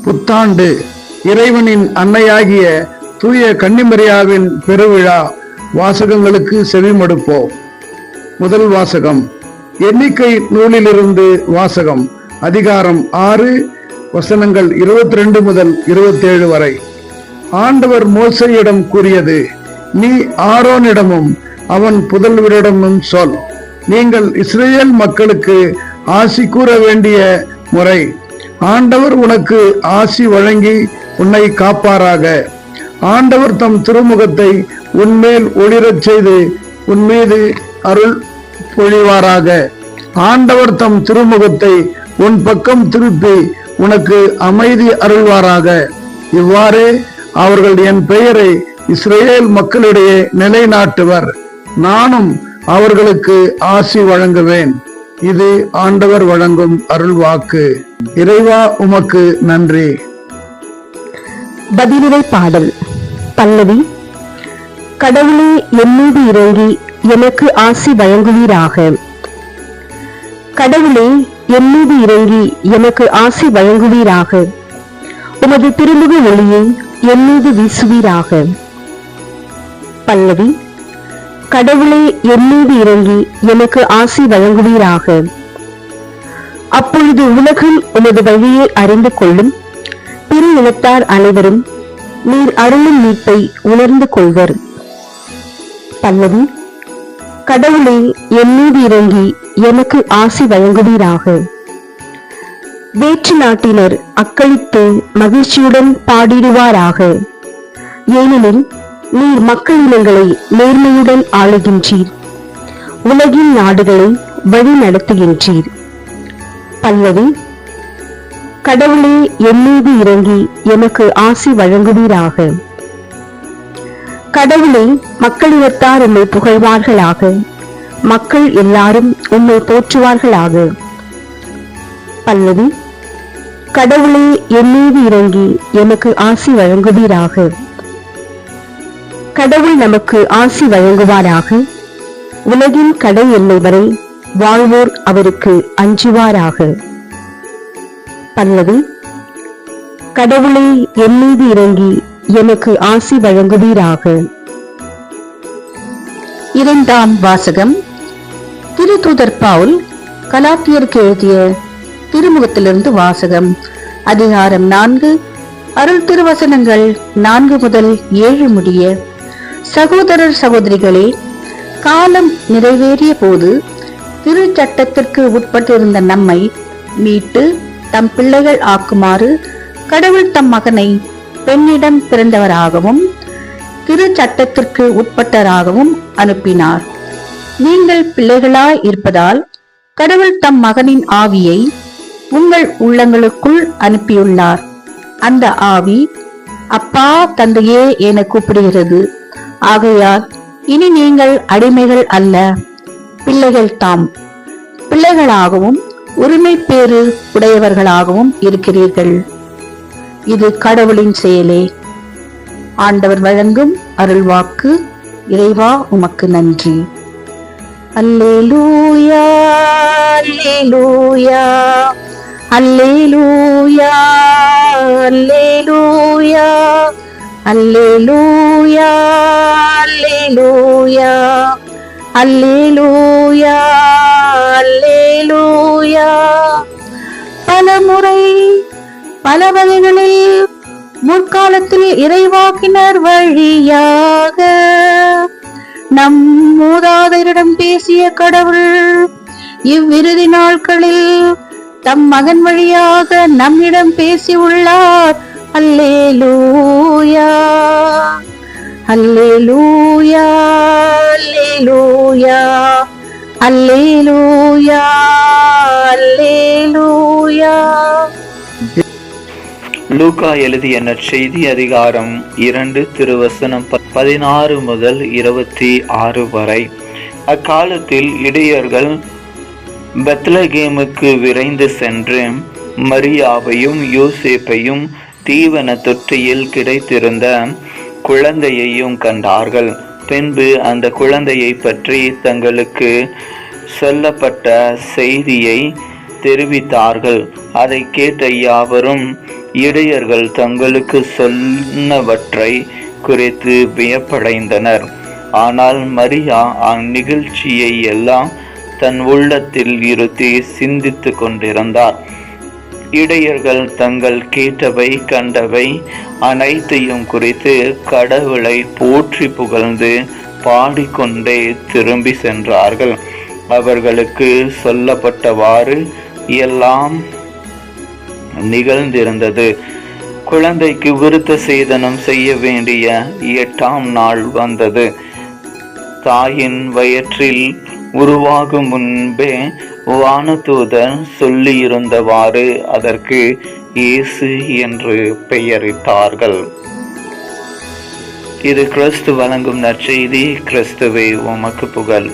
புத்தாண்டு, இறைவனின் அன்னையாகிய தூய கன்னிமரியாவின் பெருவிழா வாசகங்களுக்கு செவிமடுப்போம். முதல் வாசகம் எண்ணிக்கை நூலிலிருந்து வாசகம். அதிகாரம் 6, வசனங்கள் 22 முதல் 27 வரை. ஆண்டவர் மோசேயிடம் கூறியது: நீ ஆரோனிடமும் அவன் புதல்வரிடமும் சொல், நீங்கள் இஸ்ரேல் மக்களுக்கு ஆசி கூற வேண்டிய முறை. ஆண்டவர் உனக்கு ஆசி வழங்கி உன்னை காப்பாராக. ஆண்டவர் தம் திருமுகத்தை உன்மேல் ஒளிரச் செய்து உன்மீது அருள் பொழிவாராக. ஆண்டவர் தம் திருமுகத்தை உன் பக்கம் திருப்பி உனக்கு அமைதி அருள்வாராக. இவ்வாறே அவர்கள் என் பெயரை இஸ்ரேல் மக்களிடையே நிலைநாட்டுவர். நானும் அவர்களுக்கு ஆசி வழங்குவேன். இது ஆண்டவர் வழங்கும் அருள் வாக்கு. இறைவா, உமக்கு நன்றி. பதிலுரை பாடல். பல்லவி. கடவுளே, என் மீது இறங்கி எனக்கு ஆசி வழங்குவீராக. கடவுளே, என் மீது இறங்கி எனக்கு ஆசி வழங்குவீராக. உமது திருமுக ஒளியை என் மீது வீசுவீராக. பல்லவி. கடவுளே, என் மீது இறங்கி எனக்கு ஆசி வழங்குவீராக. அப்பொழுது உலகம் உமது வழியை அறிந்து கொள்ளும். பிற இனத்தார் அனைவரும் நீர் அருளும் மீட்பை உணர்ந்து கொள்வர். பல்லவி. கடவுளே, என் மீது இறங்கி எனக்கு ஆசி வழங்குவீராக. வேற்று நாட்டினர் அக்களித்து மகிழ்ச்சியுடன் பாடிடுவாராக. ஏனெனில் நீர் மக்களினங்களை நேர்மையுடன் ஆளுகின்றீர், உலகின் நாடுகளை வழி நடத்துகின்றீர். பல்லவி. கடவுளே, என் மீது இறங்கி எனக்கு ஆசி வழங்குவீராக. கடவுளே, மக்களினத்தார் உம்மை புகழ்வார்களாக. மக்கள் எல்லாரும் உம்மை போற்றுவார்களாக. பல்லவி. கடவுளே, என் மீது இறங்கி எனக்கு ஆசி வழங்குவீராக. கடவுள் நமக்கு ஆசி வழங்குவாராக. உலகின் கடை எல்லை வரை வாழ்வோர் அவருக்கு அஞ்சுவாராக. பல்லவி. கடவுளே, என் மீது இறங்கி எனக்கு ஆசி வழங்குவீராக. இரண்டாம் வாசகம். திருத்தூதர் பவுல் கலாத்தியருக்கு எழுதிய திருமுகத்திலிருந்து வாசகம். அதிகாரம் 4, அருள் திருவசனங்கள் 4 முதல் 7 முடிய. சகோதரர் சகோதரிகளே, காலம் நிறைவேறிய போது திருச்சட்டத்திற்கு உட்பட்டிருந்த நம்மை மீட்டு தம் பிள்ளைகள் ஆக்குமாறு கடவுள் தம் மகனை பெண்ணிடம் பிறந்தவராகவும் திருச்சட்டத்திற்கு உட்பட்டராகவும் அனுப்பினார். நீங்கள் பிள்ளைகளாய் இருப்பதால் கடவுள் தம் மகனின் ஆவியை உங்கள் உள்ளங்களுக்குள் அனுப்பியுள்ளார். அந்த ஆவி அப்பா, தந்தையே என கூப்பிடுகிறது. ஆகையால் இனி நீங்கள் அடிமைகள் அல்ல, பிள்ளைகள் தாம். பிள்ளைகளாகவும் உரிமை பேறு உடையவர்களாகவும் இருக்கிறீர்கள். இது கடவுளின் செயலே. ஆண்டவர் வழங்கும் அருள்வாக்கு. இறைவா, உமக்கு நன்றி. அல்லேலூயா, அல்லேலூயா, அல்லேலூயா, அல்லேலூயா, அல்லேலூயா, அல்லேலூயா, அல்லேலூயா, அல்லேலூயா. பலமுறை பல வகைகளில் முற்காலத்தில் இறைவாக்கினர் வழியாக நம் மூதாதையரிடம் பேசிய கடவுள் இவ்விறுதி நாட்களில் தம் மகன் வழியாக நம்மிடம் பேசியுள்ளார். அல்லேலூயா, அல்லேலூயா, அல்லேலூயா, அல்லேலூயா, அல்லேலூயா. லூக்கா எழுதிய நற்செய்தி அதிகாரம் 2 திருவசனம் 16 முதல் 26 வரை. அக்காலத்தில் இடையர்கள் பெத்லகேமுக்கு விரைந்து சென்று மரியாவையும் யோசேப்பையும் தீவன தொட்டியில் கிடைத்திருந்த குழந்தையையும் கண்டார்கள். பின்பு அந்த குழந்தையை பற்றி தங்களுக்கு சொல்லப்பட்ட செய்தியை தெரிவித்தார்கள். அதை கேட்ட யாவரும் இடையர்கள் தங்களுக்கு சொன்னவற்றை குறித்து வியப்படைந்தனர். ஆனால் மரியா அந்நிகழ்ச்சியை எல்லாம் தன் உள்ளத்தில் இருத்தி சிந்தித்து கொண்டிருந்தார். இடையர்கள் தங்கள் கேட்டவை கண்டவை அனைத்தையும் குறித்து கடவுளை போற்றி புகழ்ந்து பாடிக்கொண்டே திரும்பி சென்றார்கள். அவர்களுக்கு சொல்லப்பட்டவாறு எல்லாம் நிகழ்ந்திருந்தது. குழந்தைக்கு விருத்த சேதனம் செய்ய வேண்டிய 8ஆம் நாள் வந்தது. தாயின் வயிற்றில் உருவாகும் முன்பே வானதூதர் சொல்லியிருந்தவாறு அதற்கு இயேசு என்று பெயரிட்டார்கள். இது கிறிஸ்து வழங்கும் நற்செய்தி. கிறிஸ்துவே உமக்கு புகழ்.